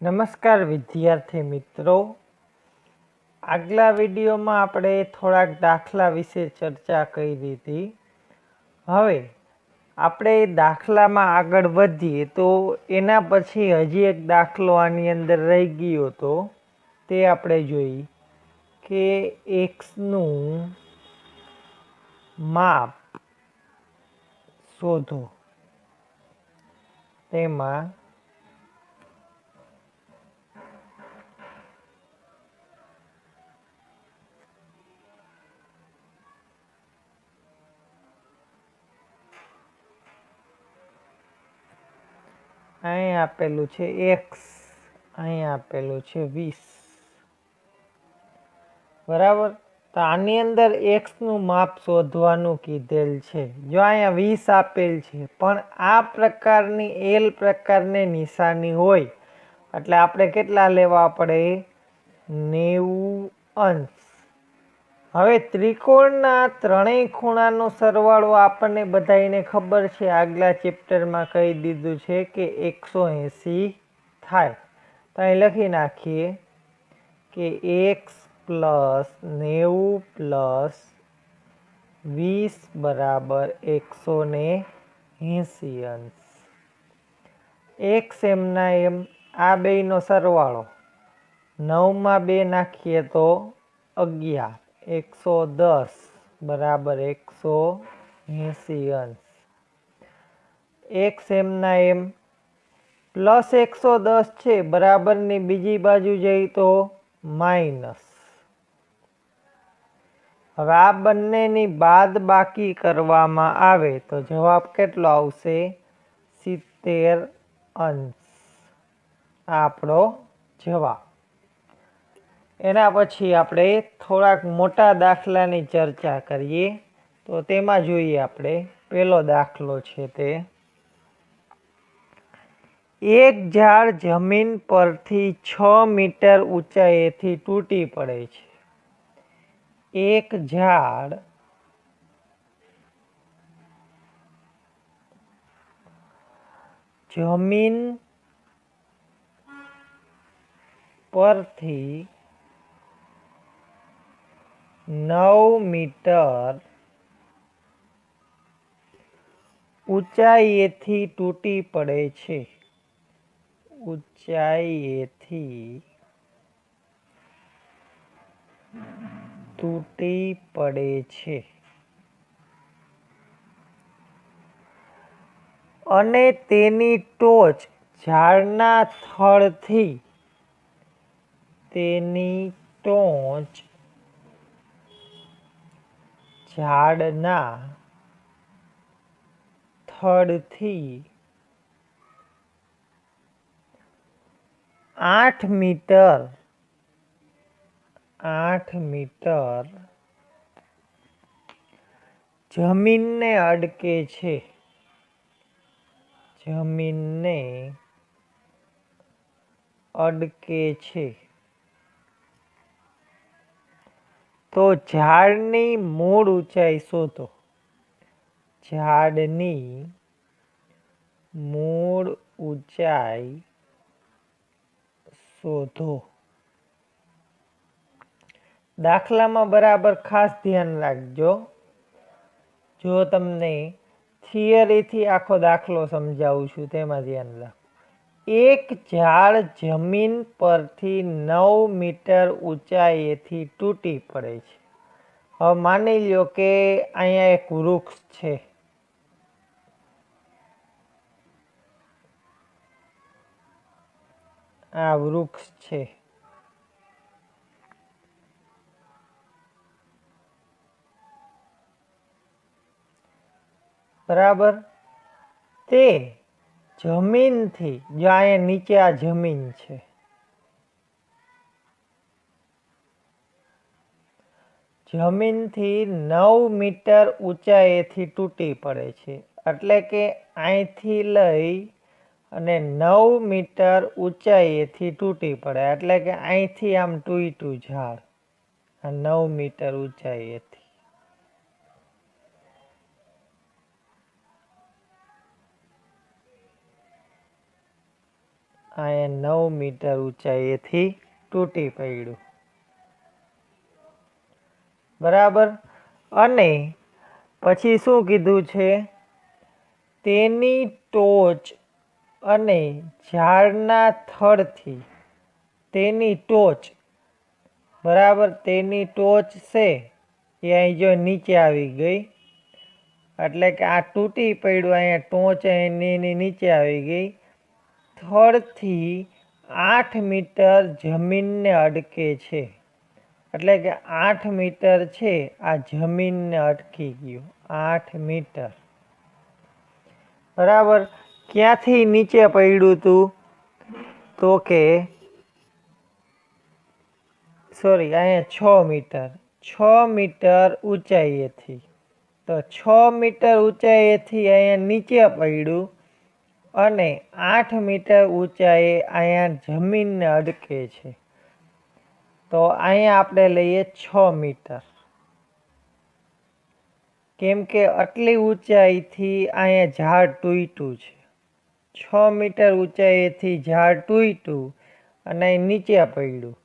નમસ્કાર વિદ્યાર્થી મિત્રો, આગલા વિડીયોમાં આપણે થોડાક દાખલા વિશે ચર્ચા કરી હતી. હવે આપણે દાખલામાં આગળ વધીએ તો એના પછી હજી એક દાખલો આની અંદર રહી ગયો હતો, તે આપણે જોઈ કે એક્સનું માપ શોધો. તેમાં અહીં આપેલું છે એક્સ, અહીં આપેલું છે 20, બરાબર. તો આની અંદર એક્સનું માપ શોધવાનું કીધેલ છે. જો અહીંયા 20 આપેલ છે, પણ આ પ્રકારની એલ પ્રકારની નિશાની હોય એટલે આપણે કેટલા લેવા પડે? 90 અંશ. હવે ત્રિકોણના ત્રણેય ખૂણાનો સરવાળો આપણને બધાને ખબર છે, આગલા ચેપ્ટરમાં કહી દીધું છે કે 180 થાય. તો અહીં લખી નાખીએ કે x પ્લસ 90 પ્લસ 20 બરાબર 180 અંશ. એક્સ એમના એમ, આ બેયનો સરવાળો 9 માં 2 નાખીએ તો 11, 110 બરાબર 180 અંશ. એક્સ એમના એમ પ્લસ 110 છે, બરાબરની બીજી બાજુ જઈ તો માઇનસ. હવે આ બંનેની બાદ બાકી કરવામાં આવે તો જવાબ કેટલો આવશે? 70 અંશ. આ આપણો જવાબ. એના પછી આપણે થોડાક મોટા દાખલાની ચર્ચા કરીએ. તો તેમાં જોઈએ આપણે પહેલો દાખલો છે તે, એક ઝાડ જમીન પરથી 6 મીટર ઊંચાઈએથી તૂટી પડે છે. એક ઝાડ જમીન પરથી 9 મીટર ઊંચાઈએથી તૂટી પડે છે. ઊંચાઈએથી તૂટી પડે છે અને તેની ટોચ ઝાડના થડથી ઝાડના થડથી 8 મીટર જમીનને અડકે છે. તો ઝાડની મૂળ ઊંચાઈ શોધો. ઝાડની મૂળ ઊંચાઈ શોધો. દાખલામાં બરાબર ખાસ ધ્યાન રાખજો. જો તમને થિયરીથી આખો દાખલો સમજાવું છું તેમાં ધ્યાન રાખો. એક ઝાડ જમીન પરથી 9 મીટર ઊંચાઈએથી તૂટી પડે છે. હવે માની લો કે અહીંયા એક વૃક્ષ છે. આ વૃક્ષ છે. બરાબર. તે જમીનથી, જો અહીંયા નીચે આ જમીન છે, જમીનથી 9 મીટર ઊંચાઈએથી તૂટી પડે છે. એટલે કે અહીંથી લઈ અને 9 મીટર ઊંચાઈએથી તૂટી પડે, એટલે કે અહીંથી આમ તૂટ્યું ઝાડ, આ 9 મીટર ઊંચાઈએથી. અહીંયા 9 મીટર ઊંચાઈએથી તૂટી પડ્યું, બરાબર. અને પછી શું કીધું છે, તેની ટોચ અને ઝાડના થડથી તેની ટોચ, બરાબર, તેની ટોચ છે એ અહીં જો નીચે આવી ગઈ, એટલે કે આ તૂટી પડ્યું, અહીંયા ટોચ એની નીચે આવી ગઈ, થડથી 8 મીટર જમીનને અડકે છે, એટલે કે 8 મીટર છે આ જમીનને અટકી ગયું, 8 મીટર, બરાબર. ક્યાંથી નીચે પડ્યું હતું, તો કે સોરી અહીંયા 6 મીટર, 6 મીટર ઊંચાઈએથી, તો 6 મીટર ઊંચાઈએથી અહીંયા નીચે પડ્યું અને 8 મીટર ઊંચાઈએ અહીંયા જમીનને અડકે છે, તો અહીંયા આપણે લઈએ 6 મીટર, કેમ કે આટલી ઊંચાઈથી અહીંયા ઝાડ તૂટ્યું છે, 6 મીટર ઊંચાઈએથી ઝાડ તૂટ્યું અને નીચે પડ્યું,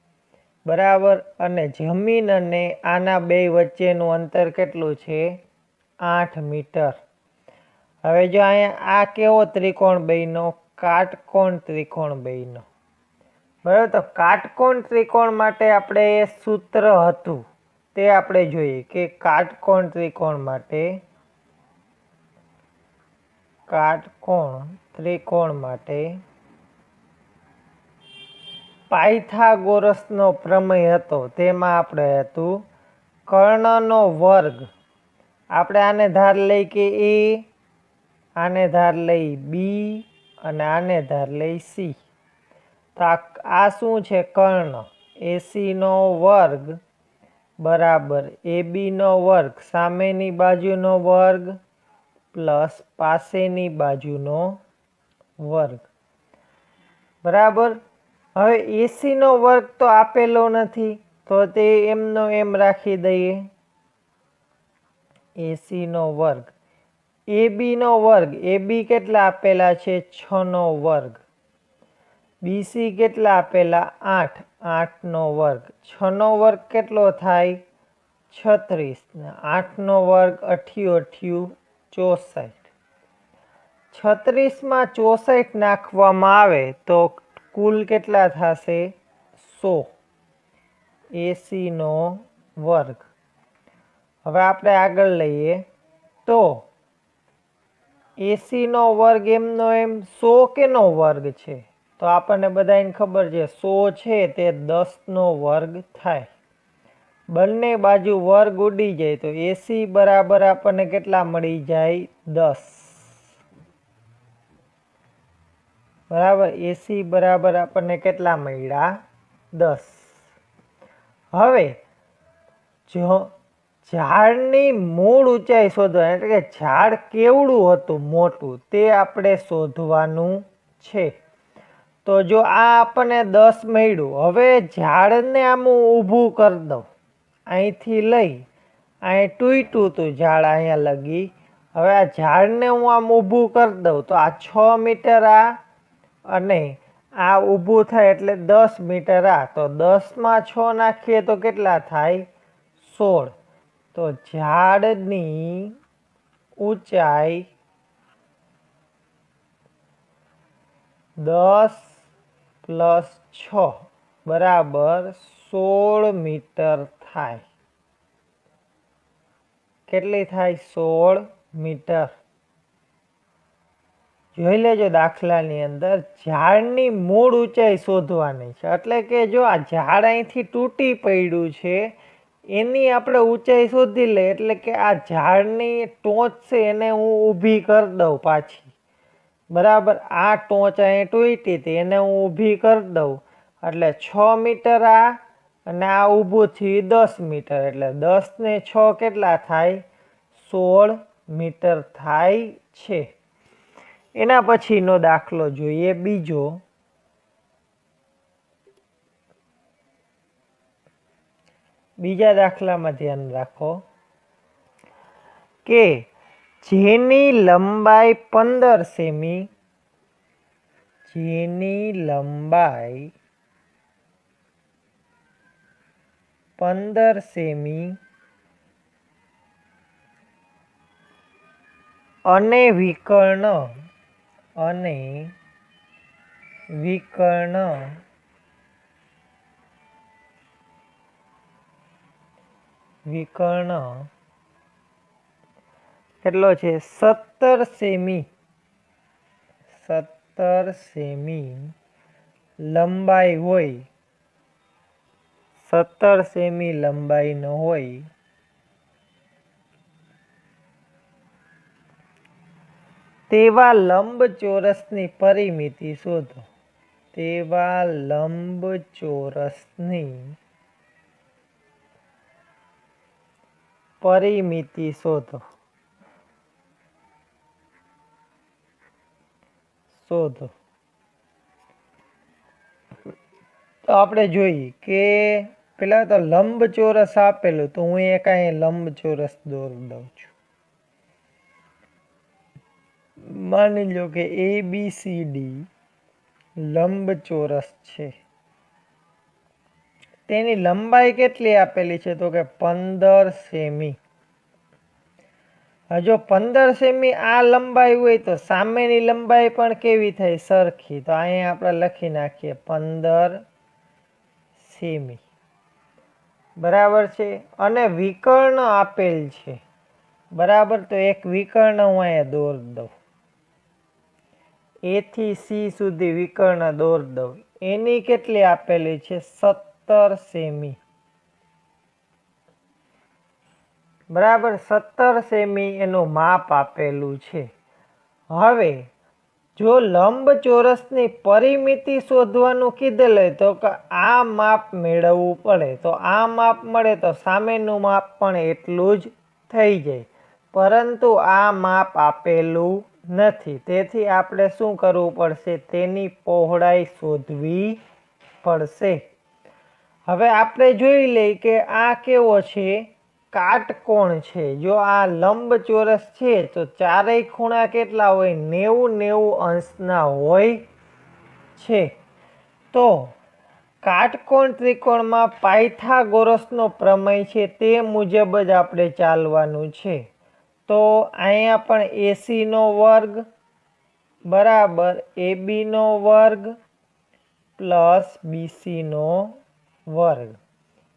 બરાબર. અને જમીન અને આના બે વચ્ચેનું અંતર કેટલું છે, 8 મીટર. હવે જો અહીંયા આ કેવો ત્રિકોણ બન્યો, કાટકોણ ત્રિકોણ બન્યો, બરાબર. તો કાટકોણ ત્રિકોણ માટે આપણે સૂત્ર હતું તે આપણે જોઈએ કે કાટકોણ ત્રિકોણ માટે, કાટકોણ ત્રિકોણ માટે પાયથાગોરસનો પ્રમેય હતો, તેમાં આપણે હતું કર્ણનો વર્ગ, આપણે આને ધાર લઈ કે એ, આને ધાર લઈ બી અને આને ધાર લઈ સી, તો આ શું છે, કર્ણ, એસીનો વર્ગ બરાબર એબીનો વર્ગ, સામેની બાજુનો વર્ગ પ્લસ પાસેની બાજુનો વર્ગ, બરાબર. હવે એસીનો વર્ગ તો આપેલો નથી, તો તે એમનો એમ રાખી દઈએ, એસીનો વર્ગ, એબીનો વર્ગ, એબી કેટલા આપેલા છે, 6નો વર્ગ, બીસી કેટલા આપેલા 8, 8નો વર્ગ, 6નો વર્ગ કેટલો થાય 36 ને 8નો વર્ગ 8 × 8 = 64, 36માં 64 નાખવામાં આવે તો કુલ કેટલા થશે 100, એસીનો વર્ગ. હવે આપણે આગળ લઈએ તો એસીનો વર્ગ એમનો એમ 100 કેનો વર્ગ છે, તો આપણને બધાને ખબર છે 100 છે તે 10નો વર્ગ થાય, બંને બાજુ વર્ગ ઉડી જાય તો એસી બરાબર આપણને કેટલા મળી જાય 10, બરાબર. એસી બરાબર આપણને કેટલા મળ્યા 10. હવે જો ઝાડની મૂળ ઊંચાઈ શોધવાની, એટલે કે ઝાડ કેવડું હતું મોટું તે આપણે શોધવાનું છે. તો જો આ આપણને 10 મળ્યું, હવે ઝાડને આમ હું ઊભું કરી દઉં, અહીંથી લઈ અહીં તૂટ્યું હતું ઝાડ અહીંયા લગી, હવે આ ઝાડને હું આમ ઊભું કરી દઉં તો આ 6 મીટર આ અને આ ઊભું થાય એટલે 10 મીટર આ, તો 10માં 6 નાખીએ તો કેટલા થાય 16, તો ઝાડની ઊંચાઈ 10 + 6 બરાબર 16 મીટર થાય, કેટલી થાય 16 મીટર. જોઈ લેજો દાખલાની અંદર ઝાડની મૂળ ઊંચાઈ શોધવાની છે, એટલે કે જો આ ઝાડ અહીંથી તૂટી પડ્યું છે એની આપણે ઊંચાઈ શોધી લે, એટલે કે આ ઝાડની ટોચ છે એને હું ઊભી કરી દઉં પાછી, બરાબર. આ ટોચ અહીં તૂટી હતી એને હું ઊભી કરી દઉં એટલે 6 મીટર આ અને આ ઊભું થયું 10 મીટર, એટલે 10 ને 6 કેટલા થાય 16 મીટર થાય છે. એના પછીનો દાખલો જોઈએ બીજો, બીજા દાખલામાં ધ્યાન રાખો કે જેની લંબાઈ 15 સેમી, જેની લંબાઈ 15 સેમી અને વિકર્ણ 17 સેમી લંબાઈ હોય, 17 સેમી લંબાઈનો હોય તેવા લંબચોરસની પરિમિતિ શોધો. તેવા લંબચોરસની પરિમિતિ શોધો. તો આપણે જોઈએ કે પેલા તો લંબચોરસ આપેલું, તો હું એક અહીંયા લંબચોરસ દોરી દઉં છું. માની લો કે ABCD લંબચોરસ છે. તેની લંબાઈ કેટલી આપેલી છે? તો કે 15 સેમી. જો 15 સેમી આ લંબાઈ હોય તો સામેની લંબાઈ પણ કેવી થાય? સરખી. તો અહીંયા આપણે લખી નાખીએ 15 સેમી. બરાબર છે. અને વિકર્ણ આપેલ છે. બરાબર, તો એક વિકર્ણ હું અહીંયા દોરી દઉં. A થી C સુધી વિકર્ણ દોરી દઉં. એની કેટલી આપેલી છે? 17 સેમી. બરાબર, 17 સેમી એનું માપ આપેલું છે. હવે જો લંબચોરસની પરિમિતિ શોધવાનું કીધેલ હોય તો આ માપ મેળવવું પડે. તો આ માપ મળે તો સામેનું માપ પણ એટલું જ થઈ જાય, પરંતુ આ માપ આપેલું નથી. તેથી આપણે શું કરવું પડશે? તેની પહોળાઈ શોધવી પડશે. હવે આપણે જોઈ લઈએ કે આ કેવો છે? કાટકોણ છે. જો આ લંબચોરસ છે તો ચારેય ખૂણા કેટલા હોય? 90 અંશના હોય છે. તો કાટકોણ ત્રિકોણમાં પાયથાગોરસનો પ્રમેય છે તે મુજબ જ આપણે ચાલવાનું છે. તો અહીંયા પણ AC નો વર્ગ બરાબર AB નો વર્ગ પ્લસ BC નો વર્ગ.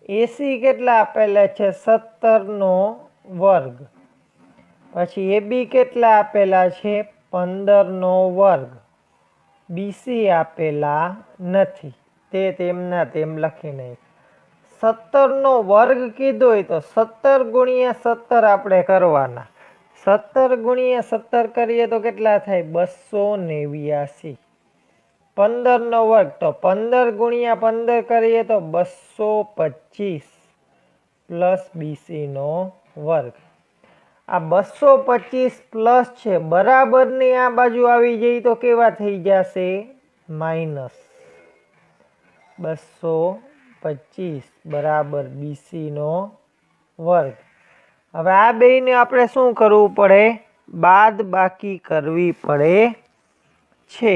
AC કેટલા આપેલા છે? 17 નો વર્ગ. પછી AB કેટલા આપેલા છે? 15 નો વર્ગ. BC આપેલા નથી, તે તેમના તેમ લખી નાખ. 17 નો વર્ગ કીધો હોય તો 17 ગુણ્યા 17 આપણે કરવાના. 17 ગુણ્યા 17 કરીએ તો કેટલા થાય? 289. 15 નો વર્ગ તો 15 ગુણ્યા 15 કરીએ તો 225 પ્લસ BC નો વર્ગ. આ 225 પ્લસ છે, બરાબરની આ બાજુ આવી જાય તો કેવા થઈ જશે? માઇનસ. 225 બરાબર BC નો વર્ગ. હવે આ બેયને આપણે શું કરવું પડે? બાદ બાકી કરવી પડે છે.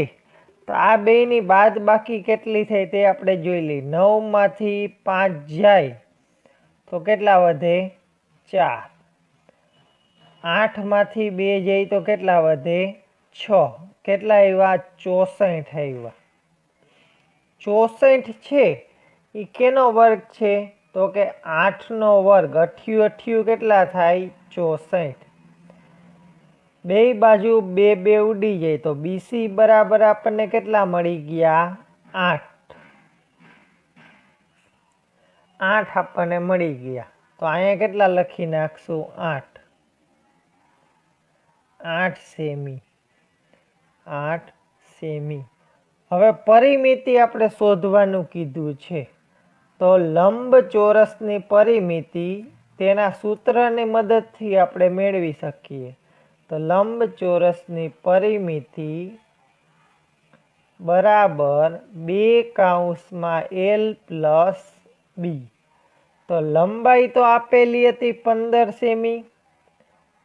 તો આ બેયની બાદ બાકી કેટલી થાય તે આપણે જોઈ લઈએ. 9 માંથી 5 જાય તો કેટલા વધે? 4. 8 માંથી 2 જાય તો કેટલા વધે? 6. કેટલા આવ્યા? 64 આવ્યા. 64 છે એ કેનો વર્ગ છે? તો કે 8 નો વર્ગ. 88 કેટલા થાય? 64. બે બાજુ 2 2 ઉડી જાય તો BC બરાબર આપણને કેટલા મળી ગયા? 8. 8 આપણને મળી ગયા. તો અહીંયા કેટલા લખી નાખશું? 8. 8 સેમી. 8 સેમી. હવે પરિમિતિ આપણે શોધવાનું કીધું છે. તો લંબચોરસની પરિમિતિ તેના સૂત્રની મદદથી આપણે મેળવી શકીએ. તો લંબચોરસની પરિમિતિ બરાબર 2 કૌંસમાં L પ્લસ B. તો લંબાઈ તો આપેલી હતી 15 સેમી,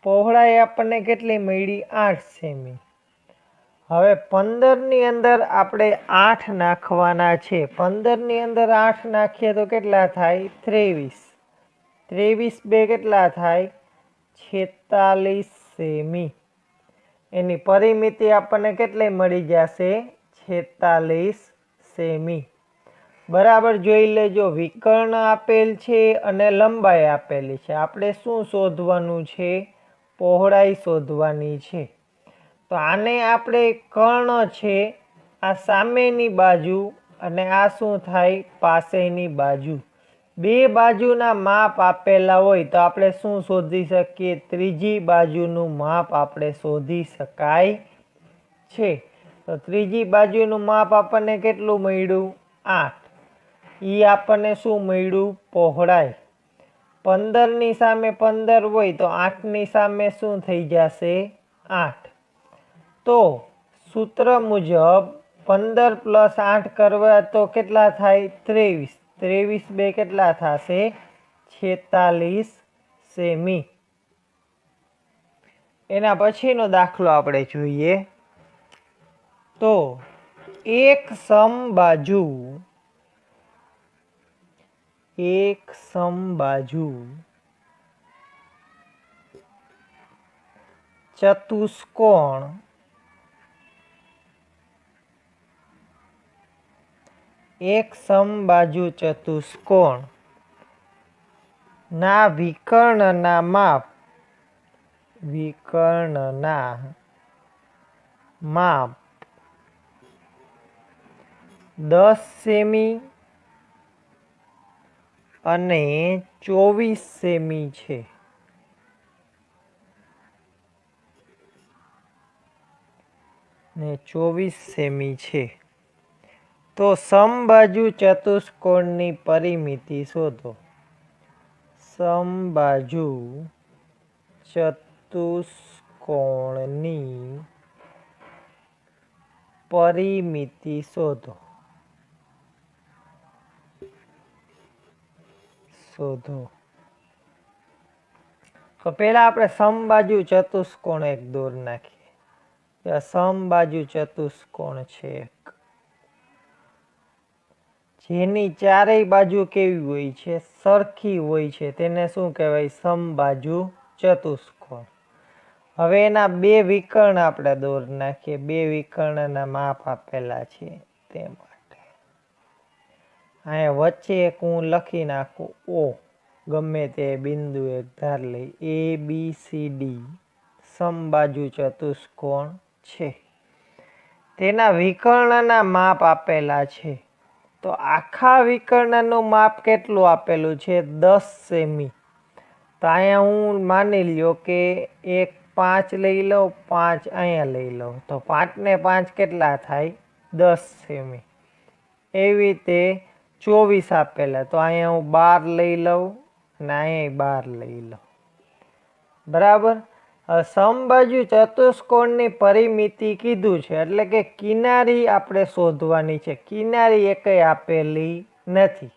પહોળાઈ આપણને કેટલી મળી? 8 સેમી. હવે 15ની અંદર આપણે 8 નાખવાના છે. 15ની અંદર 8 નાખીએ તો કેટલા થાય? 23. 23 બે કેટલા થાય? 46 સેમી. એની પરિમિતિ આપણને કેટલી મળી જશે? 46 સેમી. બરાબર જોઈ લેજો, વિકર્ણ આપેલ છે અને લંબાઈ આપેલી છે. આપણે શું શોધવાનું છે? પહોળાઈ શોધવાની છે. તો આને આપણે કર્ણ છે, આ સામેની બાજુ અને આ શું થાય? પાસેની બાજુ. બે બાજુના માપ આપેલા હોય તો આપણે શું શોધી શકીએ? ત્રીજી બાજુનું માપ આપણે શોધી શકાય છે. તો ત્રીજી બાજુનું માપ આપણને કેટલું મળ્યું? 8. એ આપણને શું મળ્યું? પહોળાઈ. 15ની સામે 15 હોય તો 8ની સામે શું થઈ જશે? 8. તો સૂત્ર મુજબ 15 + 8 કરવા તો કેટલા થાય? 23. 23 બે કેટલા થશે? 46 સેમી. એના પછીનો દાખલો આપણે જોઈએ તો એક સમબાજુ ચતુષ્કોણ ના વિકર્ણના માપ 10 સેમી અને 24 સેમી છે. તો સમબાજુ ચતુષ્કોણની પરિમિતિ શોધો. સમબાજુ ચતુષ્કોણની પરિમિતિ શોધો. તો પહેલા આપણે સમબાજુ ચતુષ્કોણ એક દોર નાખીએ. સમબાજુ ચતુષ્કોણ છે જેની ચારેય બાજુ કેવી હોય છે? સરખી હોય છે. તેને શું કહેવાય? સમબાજુ ચતુષ્કોણ. હવે એના બે વિકર્ણ આપણે દોર નાખીએ. બે વિકર્ણના માપ આપેલા છે તે માટે અહીંયા વચ્ચે એક હું લખી નાખું O. ગમે તે બિંદુ એક ધાર લઈ. ABCD સમબાજુ ચતુષ્કોણ છે. તેના વિકર્ણના માપ આપેલા છે. તો આખા વિકર્ણનું માપ કેટલું આપેલું છે? 10 સેમી. તો અહીંયા હું માની લ્યો કે એક 5 લઈ લઉં, 5 અહીંયા લઈ લઉં. તો 5 ને 5 કેટલા થાય? 10 સેમી. એવી રીતે 24 આપેલા તો અહીંયા હું 12 લઈ લઉં અને અહીંયા 12 લઈ લઉં. બરાબર. સમબાજુ ચતુષ્કોણની પરિમિતિ કીધું છે એટલે કે કિનારી આપણે શોધવાની છે. કિનારી એકેય આપેલી નથી.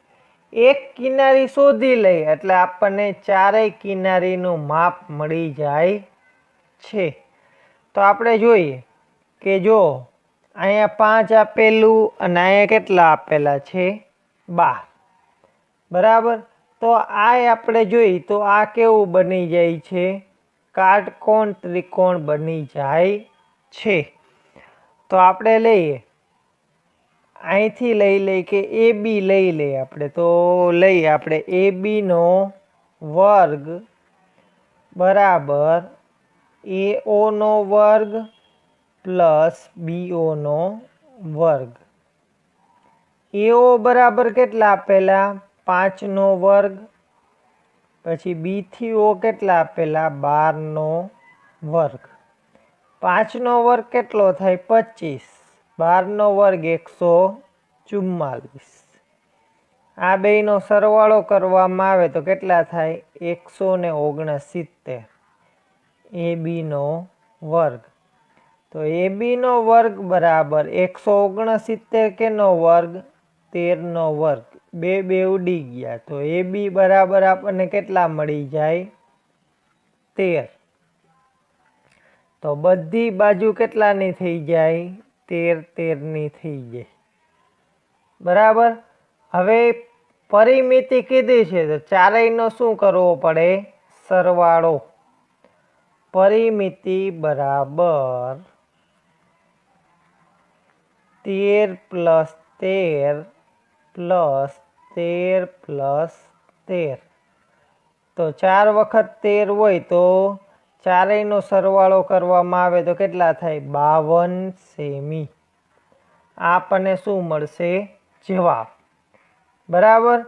એક કિનારી શોધી લઈ એટલે આપણને ચારેય કિનારીનું માપ મળી જાય છે. તો આપણે જોઈએ કે જો અહીંયા 5 આપેલું અને અહીંયા કેટલા આપેલા છે? 12. બરાબર. તો આ આપણે જોઈ તો આ કેવું બની જાય છે? કાટકોણ ત્રિકોણ બની જાય છે. તો આપણે લઈએ અહીંથી લઈ લઈએ કે AB લઈ લઈએ આપણે. તો લઈએ આપણે AB નો વર્ગ બરાબર AO નો વર્ગ પ્લસ BO નો વર્ગ. AO બરાબર કેટલા આપેલા? 5 નો વર્ગ. પછી B થી O કેટલા આપેલા? 12 નો વર્ગ. 5 નો વર્ગ કેટલો થાય? 25. 12 નો વર્ગ 144. આ બેયનો સરવાળો કરવામાં આવે તો કેટલા થાય? 169. AB નો વર્ગ. તો AB નો વર્ગ બરાબર 169 કેનો વર્ગ? 13 નો વર્ગ. બે ઉડી ગયા તો AB બરાબર આપણને કેટલા મળી જાય? 13. તો બધી બાજુ કેટલાની થઈ જાય? 13 13ની થઈ જાય, બરાબર. હવે પરિમિતિ કીધી છે તો ચારેયનો શું કરવો પડે? સરવાળો. પરિમિતિ બરાબર 13 + 13 + 13 + 13. તો 4 વખત 13 હોય તો ચારેયનો સરવાળો કરવામાં આવે તો કેટલા થાય? 52 સેમી. આપણને શું મળશે? જવાબ. બરાબર.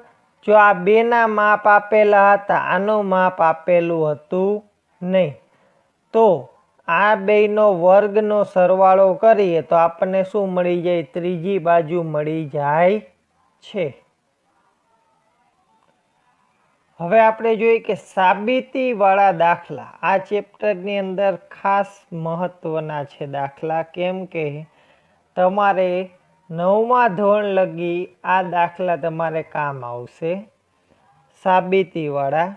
જો આ બેના માપ આપેલા હતા, આનું માપ આપેલું હતું નહીં, તો આ બેયનો વર્ગનો સરવાળો કરીએ તો આપણને શું મળી જાય? ત્રીજી બાજુ મળી જાય છે. હવે આપણે જોઈએ કે સાબિતી વાળા દાખલા આ ચેપ્ટરની અંદર ખાસ મહત્વના છે દાખલા, કેમ કે તમારે 9મા ધોરણ લગી આ દાખલા તમારે કામ આવશે. સાબિતી વાળા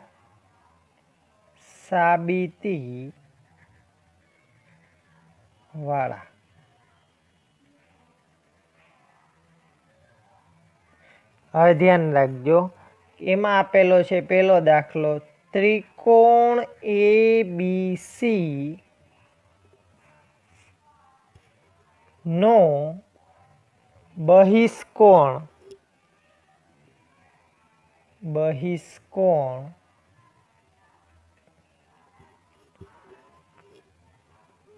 હવે ધ્યાન રાખજો, એમાં આપેલો છે પહેલો દાખલો, ત્રિકોણ ABC નો બહિષ્કોણ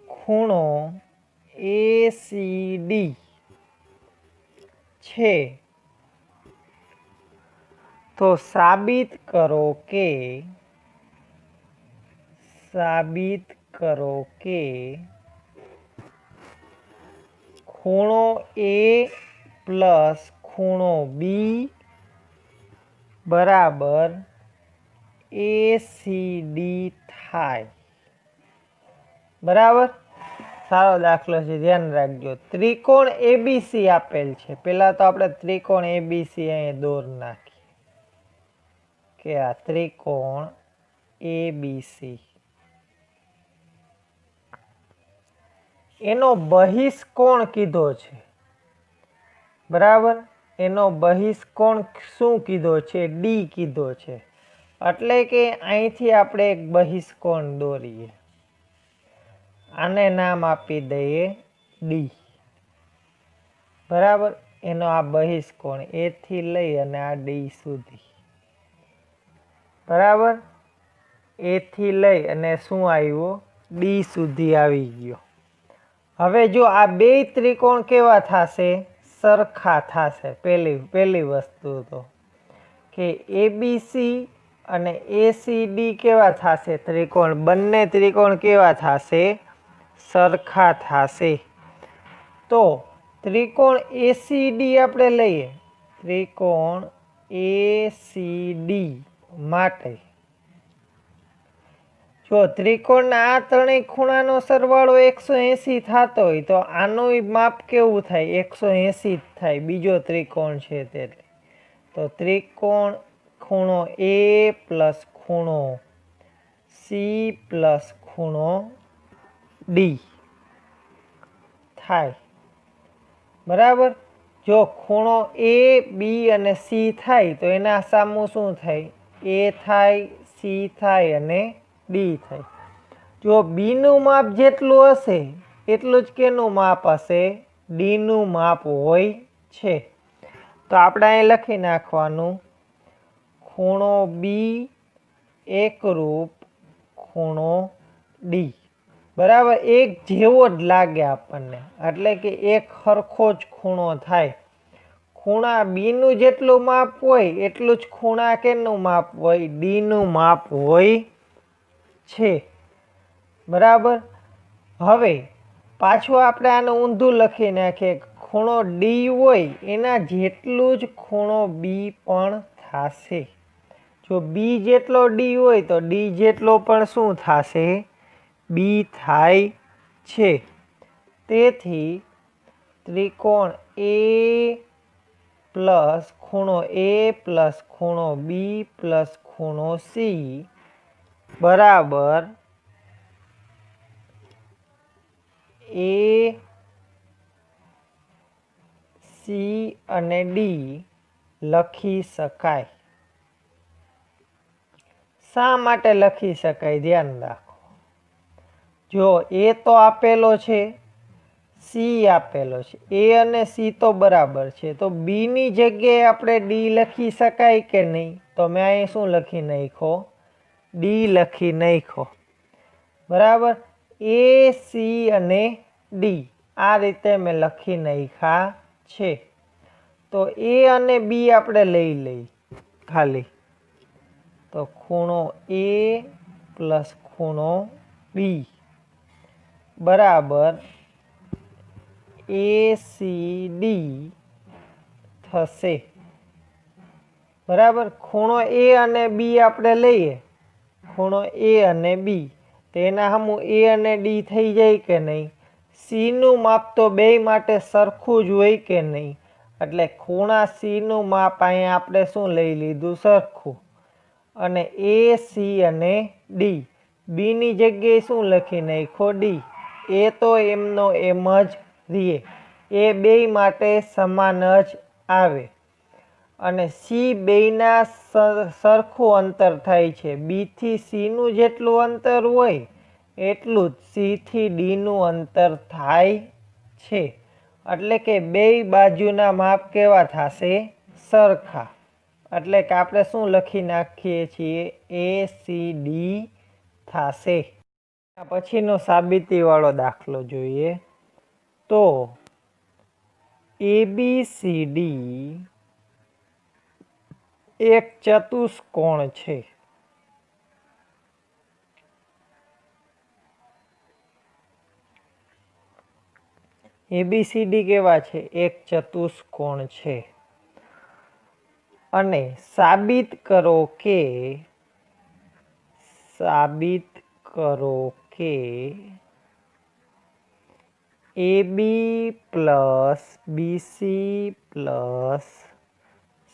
ખૂણો ACD છે, તો સાબિત કરો કે ખૂણો A પ્લસ ખૂણો B બરાબર ACD થાય. બરાબર. સારો દાખલો છે, ધ્યાન રાખજો. ત્રિકોણ ABC આપેલ છે. પહેલા તો આપણે ત્રિકોણ ABC અહીં દોર નાખીએ કે આ ત્રિકોણ ABC, એનો બહિષ્કોણ કીધો છે. બરાબર. એનો બહિષ્કોણ શું કીધો છે? D કીધો છે. એટલે કે અહીંથી આપણે એક બહિષ્કોણ દોરીએ, આને નામ આપી દઈએ D. બરાબર. એનો આ બહિષ્કોણ A થી લઈ અને આ D સુધી, બરાબર. A થી લઈ અને શું આવ્યો? D સુધી આવી ગયો. હવે જો આ બે ત્રિકોણ કેવા થશે? સરખા થશે. પહેલી વસ્તુ તો કે ABC અને ACD કેવા થશે? ત્રિકોણ. બંને ત્રિકોણ કેવા થશે? સરખા થશે. તો ત્રિકોણ ACD આપણે લઈએ, ત્રિકોણ ACD માટે જો ત્રિકોણના આ ત્રણેય ખૂણાનો સરવાળો 180 થતો હોય તો આનું માપ કેવું થાય? 180 જ થાય. બીજો ત્રિકોણ છે તે, તો ત્રિકોણ ખૂણો A પ્લસ ખૂણો C પ્લસ ખૂણો D થાય. બરાબર. જો ખૂણો A B અને C થાય તો એના સામું શું થાય? A થાય, C થાય અને D થાય. જો B નું માપ જેટલું હશે એટલું જ કેનું માપ હશે? D નું માપ હોય છે. તો આપણે અહીં લખી નાખવાનું, ખૂણો B એકરૂપ ખૂણો D. બરાબર. એક જેવો જ લાગે આપણને, એટલે કે એક સરખો જ ખૂણો થાય. ખૂણા B નું જેટલું માપ હોય એટલું જ ખૂણા કેનું માપ હોય? D નું માપ હોય છે. બરાબર. હવે પાછું આપણે આનું ઊંધું લખી નાખીએ, ખૂણો D હોય એના જેટલું જ ખૂણો B પણ થશે. જો B જેટલો D હોય તો D જેટલો પણ શું થશે? B થાય છે. તેથી ત્રિકોણ A પ્લસ ખૂણો A પ્લસ ખૂણો B પ્લસ ખૂણો C બરાબર એ સી અને ડી લખી શકાય. શા માટે લખી શકાય ધ્યાન રાખો. જો એ તો આપેલો છે, સી આપેલો છે, એ અને સી તો બરાબર છે, તો બી ની જગ્યાએ આપણે ડી લખી શકાય કે નહીં? તો મેં અહીં શું લખી નાખો? ડી લખી નાખો. બરાબર. એ સી અને ડી આ રીતે મેં લખી નાખ્યા છે. તો એ અને બી આપણે લઈ લઈ ખાલી. તો ખૂણો એ પ્લસ ખૂણો બી બરાબર ACD થશે. બરાબર. ખૂણો એ અને બી આપણે લઈએ, ખૂણો એ અને બી, તેના સામું એ અને ડી થઈ જાય કે નહીં? સી નું માપ તો બે માટે સરખું જ હોય કે નહીં? એટલે ખૂણા સી નું માપ અહીંયા આપણે શું લઈ લીધું? સરખું. અને એ સી અને ડી, બી ની જગ્યાએ શું લખી નાખો? ડી. એ તો એમનો એમ જ રહે, એ બે માટે સમાન જ આવે. અને સી બેયના સરખું અંતર થાય છે. બી થી સી નું જેટલું અંતર હોય એટલું જ સી થી ડી નું અંતર થાય છે. એટલે કે બે બાજુના માપ કેવા થશે? સરખા. એટલે કે આપણે શું લખી નાખીએ છીએ? ACD થશે. પછીનો સાબિતી વાળો દાખલો જોઈએ. તો ABCD એક ચતુષ્કોણ છે. ABCD કેવા છે? એક ચતુષ્કોણ છે. અને સાબિત કરો કે AB plus BC plus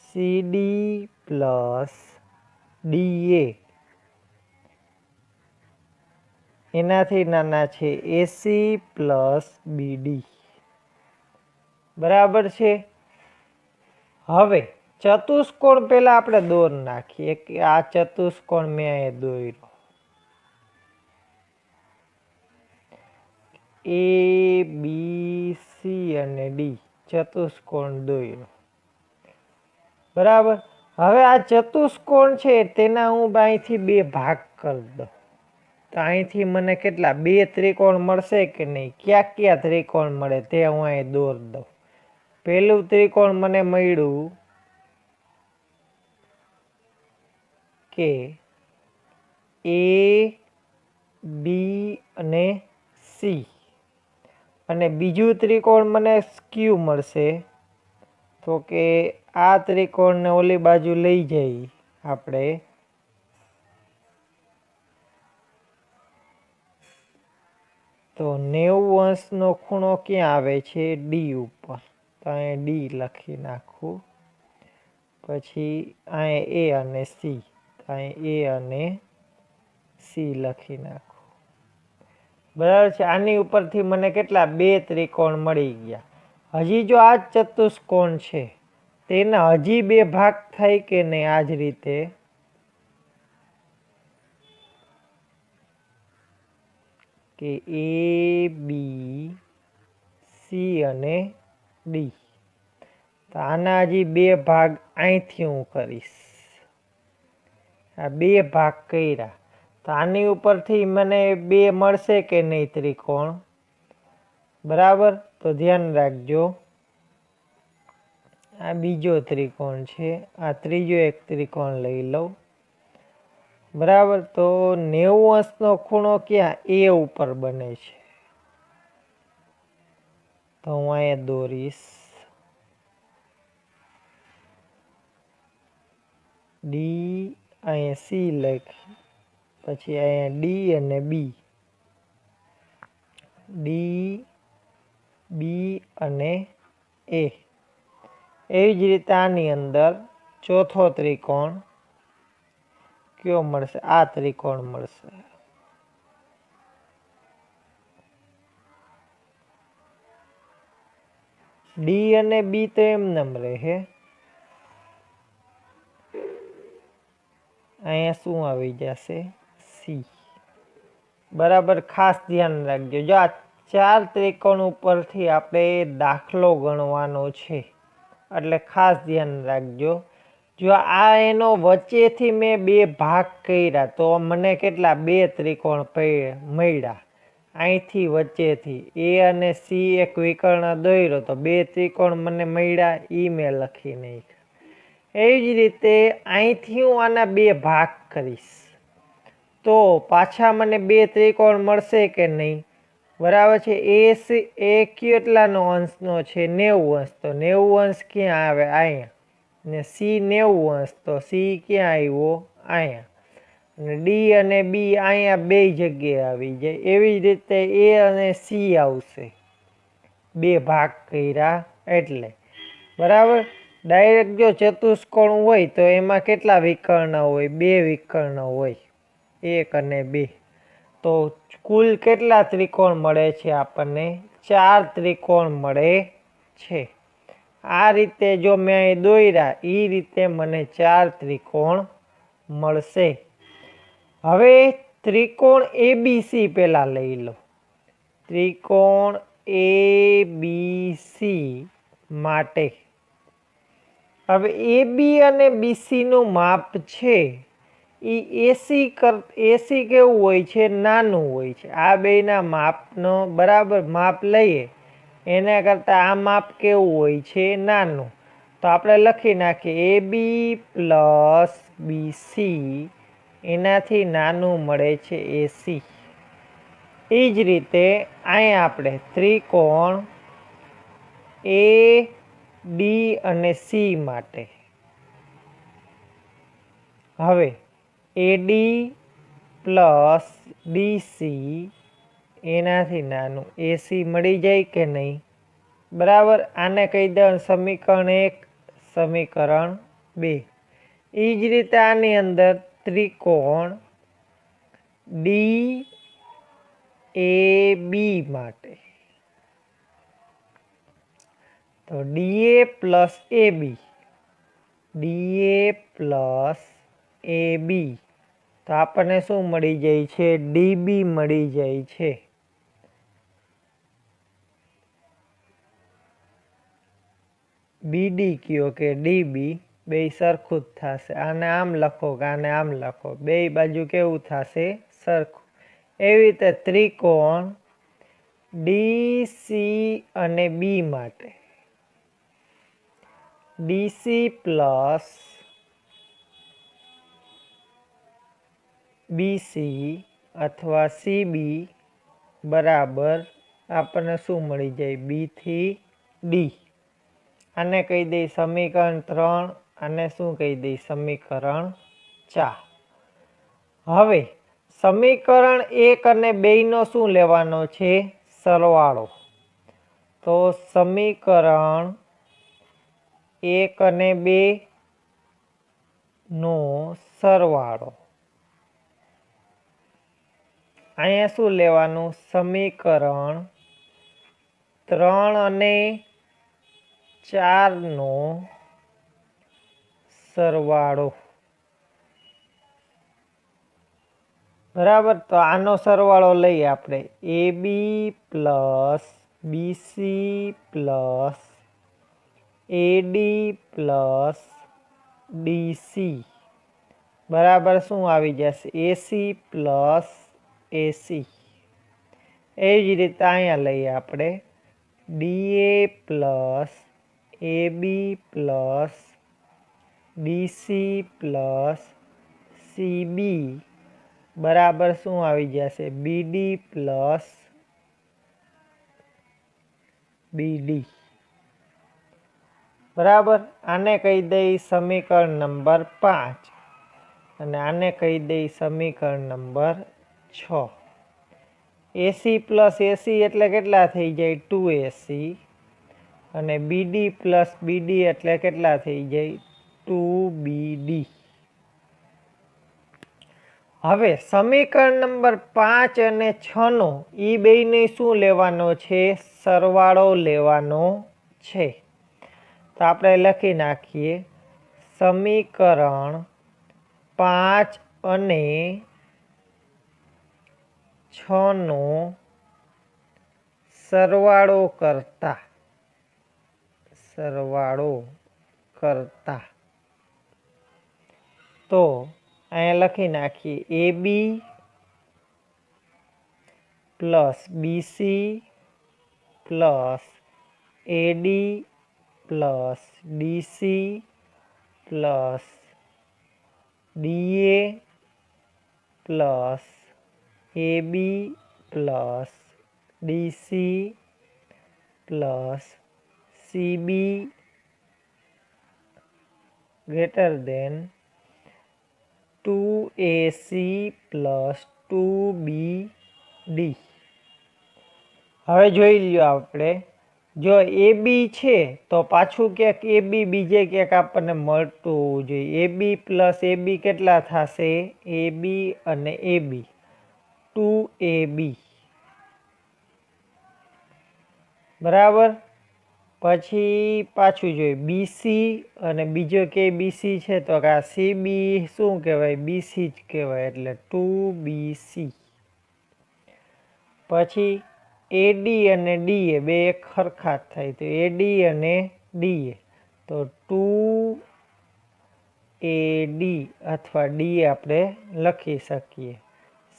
CD plus DA એનાથી નાના છે AC પ્લસ BD. બરાબર છે. હવે ચતુષ્કોણ પહેલા આપણે દોર નાખીએ કે આ ચતુષ્કોણ મેં અહીંયા દોર્યો. A B C અને D ચતુષ્કોણ દોર્યો. બરાબર. હવે આ ચતુષ્કોણ છે તેના હું અહીંથી બે ભાગ કરી દઉં. તો અહીંથી મને કેટલા? બે ત્રિકોણ મળશે કે નહીં? ક્યાં ક્યાં ત્રિકોણ મળે તે હું અહીં દોર દઉં. પહેલું ત્રિકોણ મને મળ્યું કે A B અને C, અને બીજું ત્રિકોણ મને ક્યુ મળશે. તો કે આ ત્રિકોણને ઓલી બાજુ લઈ જઈ આપણે, તો 90° ખૂણો ક્યાં આવે છે? ડી ઉપર. તો અહીંયા ડી લખી નાખું. પછી અહીંયા A અને C, અહીંયા A અને C લખી નાખું. બરાબર છે. આની ઉપરથી મને કેટલા? બે ત્રિકોણ મળી ગયા. હજી જો આ જ ચતુષ્કોણ છે તેના હજી બે ભાગ થાય કે નહીં? આ જ રીતે કે A B C અને D. તો આના હજી બે ભાગ અહીંથી હું કરીશ. આ બે ભાગ કર્યા તો આની ઉપરથી મને બે મળશે કે નહીં ત્રિકોણ? બરાબર. તો ધ્યાન રાખજો, આ બીજો ત્રિકોણ છે, આ ત્રીજો એક ત્રિકોણ લઈ લઉં. બરાબર. તો 90° ખૂણો ક્યાં? A ઉપર બને છે. તો હું અહીંયા દોરીશ D, અહીંયા C લખી, પછી અહીંયા D અને B, D B અને A. એવી જ રીતે આની અંદર ચોથો ત્રિકોણ કયો મળશે? આ ત્રિકોણ મળશે. ડી અને બી તો એમનેમ રહે. અહીંયા શું આવી જશે? સી. બરાબર, ખાસ ધ્યાન રાખજો. જો આ 4 ત્રિકોણ ઉપરથી આપણે દાખલો ગણવાનો છે, એટલે ખાસ ધ્યાન રાખજો. જો આ એનો વચ્ચેથી મેં 2 ભાગ કર્યા તો મને કેટલા 2 ત્રિકોણ મળ્યા. અહીંથી વચ્ચેથી એ અને સી એક વિકર્ણ દોર્યો તો 2 ત્રિકોણ મને મળ્યા, એ મેં લખી નાખ્યા. એવી જ રીતે અહીંથી હું આના 2 ભાગ કરીશ તો પાછા મને 2 ત્રિકોણ મળશે કે નહીં? બરાબર છે. એ કેટલાનો અંશનો છે? 90 અંશ. તો 90 અંશ ક્યાં આવે? અહીંયા. ને સી 90 અંશ, તો સી ક્યાં આવ્યો? અહીંયા. અને ડી અને બી અહીંયા 2 જગ્યાએ આવી જાય. એવી જ રીતે એ અને સી આવશે, 2 ભાગ કર્યા એટલે. બરાબર. ડાયરેક્ટ જો ચતુષ્કોણ હોય તો એમાં કેટલા વિકર્ણ હોય? 2 વિકર્ણ હોય, 1 અને 2. તો કુલ કેટલા ત્રિકોણ મળે છે આપણને? 4 ત્રિકોણ મળે છે. આ રીતે જો મેં અહીં દોર્યા એ રીતે મને 4 ત્રિકોણ મળશે. હવે ત્રિકોણ એબીસી પહેલા લઈ લો. ત્રિકોણ એબીસી માટે હવે એબી અને બીસીનું માપ છે એ એસી કેવું હોય છે? નાનું હોય છે. આ બેના માપનો બરાબર માપ લઈએ એના કરતાં આ માપ કેવું હોય છે? નાનું. તો આપણે લખી નાખીએ એબી પ્લસ બીસી એનાથી નાનું મળે છે એસી. એ જ રીતે અહીંયા આપણે ત્રિકોણ એ ડી અને સી માટે હવે એડી પ્લસ ડીસી એનાથી નાનું એસી મળી જાય કે નહીં? બરાબર. આને કહી દઉં સમીકરણ 1, સમીકરણ 2. એ જ રીતે આની અંદર ત્રિકોણ ડી એ બી માટે તો ડીએ પ્લસ એબી, ડીએ પ્લસ એબી, તો આપણને શું મળી જાય છે? ડીબી મળી જાય છે. બીડી કયો કે ડીબી, બે સરખું જ થશે. આને આમ લખો કે આને આમ લખો, બે બાજુ કેવું થશે? સરખું. એવી રીતે ત્રિકોણ ડીસી અને બી માટે ડીસી પ્લસ બીસી અથવા સીબી બરાબર આપણને શું મળી જાય? બી થી ડી. આને કહી દઈ સમીકરણ 3, આને શું કહી દઈ? સમીકરણ 4. હવે સમીકરણ 1 અને 2 નો શું લેવાનો છે? સરવાળો. તો સમીકરણ 1 અને 2 નો સરવાળો. અહીંયા શું લેવાનું? સમીકરણ 3 અને 4 નો સરવાળો. બરાબર. તો આનો સરવાળો લઈએ આપણે. AB plus BC plus AD plus DC બરાબર શું આવી જશે? એસી પ્લસ એસી. એ જ રીતે અહીંયા લઈએ આપણે DA plus AB plus DC plus CB બરાબર શું આવી જશે? BD plus BD. બરાબર. આને કહી દઈ સમીકરણ નંબર 5 અને આને કહી દઈ સમીકરણ નંબર 6. એસી પ્લસ એસી એટલે કેટલા થઈ જાય? 2AC. અને બીડી પ્લસ બીડી એટલે કેટલા થઈ જાય? 2BD. હવે સમીકરણ નંબર 5 અને 6 નો એ બેને શું લેવાનો છે? સરવાળો લેવાનો છે. તો આપણે લખી નાખીએ સમીકરણ 5 અને 6 નો સરવાળો કરતા તો અહીંયા લખી નાખીએ AB plus BC plus AD plus DC plus DA plus AB plus DC plus CB greater than 2AC plus 2BD. હવે જોઈ લ્યો આપણે જો AB છે તો પાછું ક્યાંક AB બીજે ક્યાંક આપણને મળતું હોવું જોઈએ. AB પ્લસ AB કેટલા થશે? AB અને AB 2AB બરાબર. પછી પાછું જોઈએ BC અને બીજો કે BC છે તો આ CB શું કહેવાય? BC જ કહેવાય એટલે 2BC. પછી AD અને DA બે એક સરખા જ થાય તો AD અને DA તો 2AD અથવા D આપણે લખી શકીએ.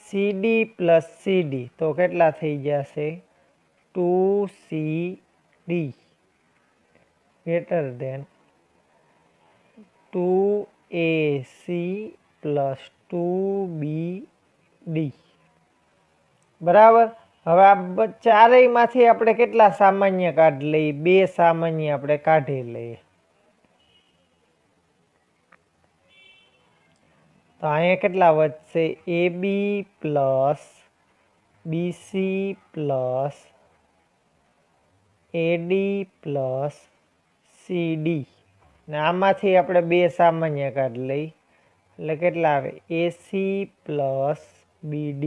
CD પ્લસ CD તો કેટલા થઈ જશે? 2CD greater than 2AC plus 2BD બરાબર. હવે આ ચારેયમાંથી આપણે કેટલા સામાન્ય કાઢી લઈએ? બે સામાન્ય આપણે કાઢી લઈએ. તો અહીંયા કેટલા વધશે? AB plus BC plus AD plus CD ને આમાંથી આપણે બે સામાન્ય કાઢી લઈએ એટલે કેટલા આવે? AC plus BD.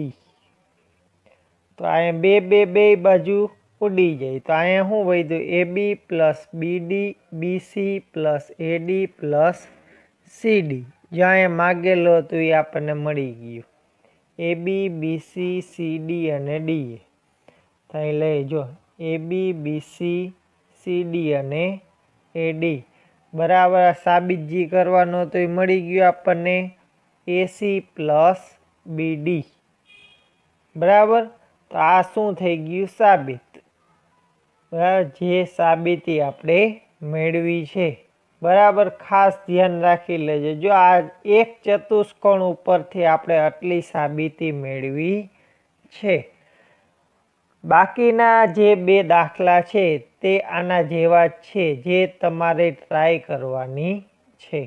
તો અહીંયા બે બાજુ ઉડી જાય તો અહીંયા શું વધ્યું? AB plus BD BC plus AD plus CD. જો અહીંયા માગેલો હતું એ આપણને મળી ગયું. AB BC CD અને DA. તો અહીં લઈ જો AB BC CD અને AD બરાબર. સાબિતજી કરવાનો તો એ મળી ગયું આપણને AC પ્લસ BD બરાબર. તો આ શું થઈ ગયું? સાબિત. બરાબર. જે સાબિતી આપણે મેળવી છે બરાબર. ખાસ ધ્યાન રાખી લેજો. જો આ એક ચતુષ્કોણ ઉપરથી આપણે આટલી સાબિતી મેળવી છે. બાકીના જે બે દાખલા છે તે આના જેવા જ છે જે તમારે ટ્રાય કરવાની છે.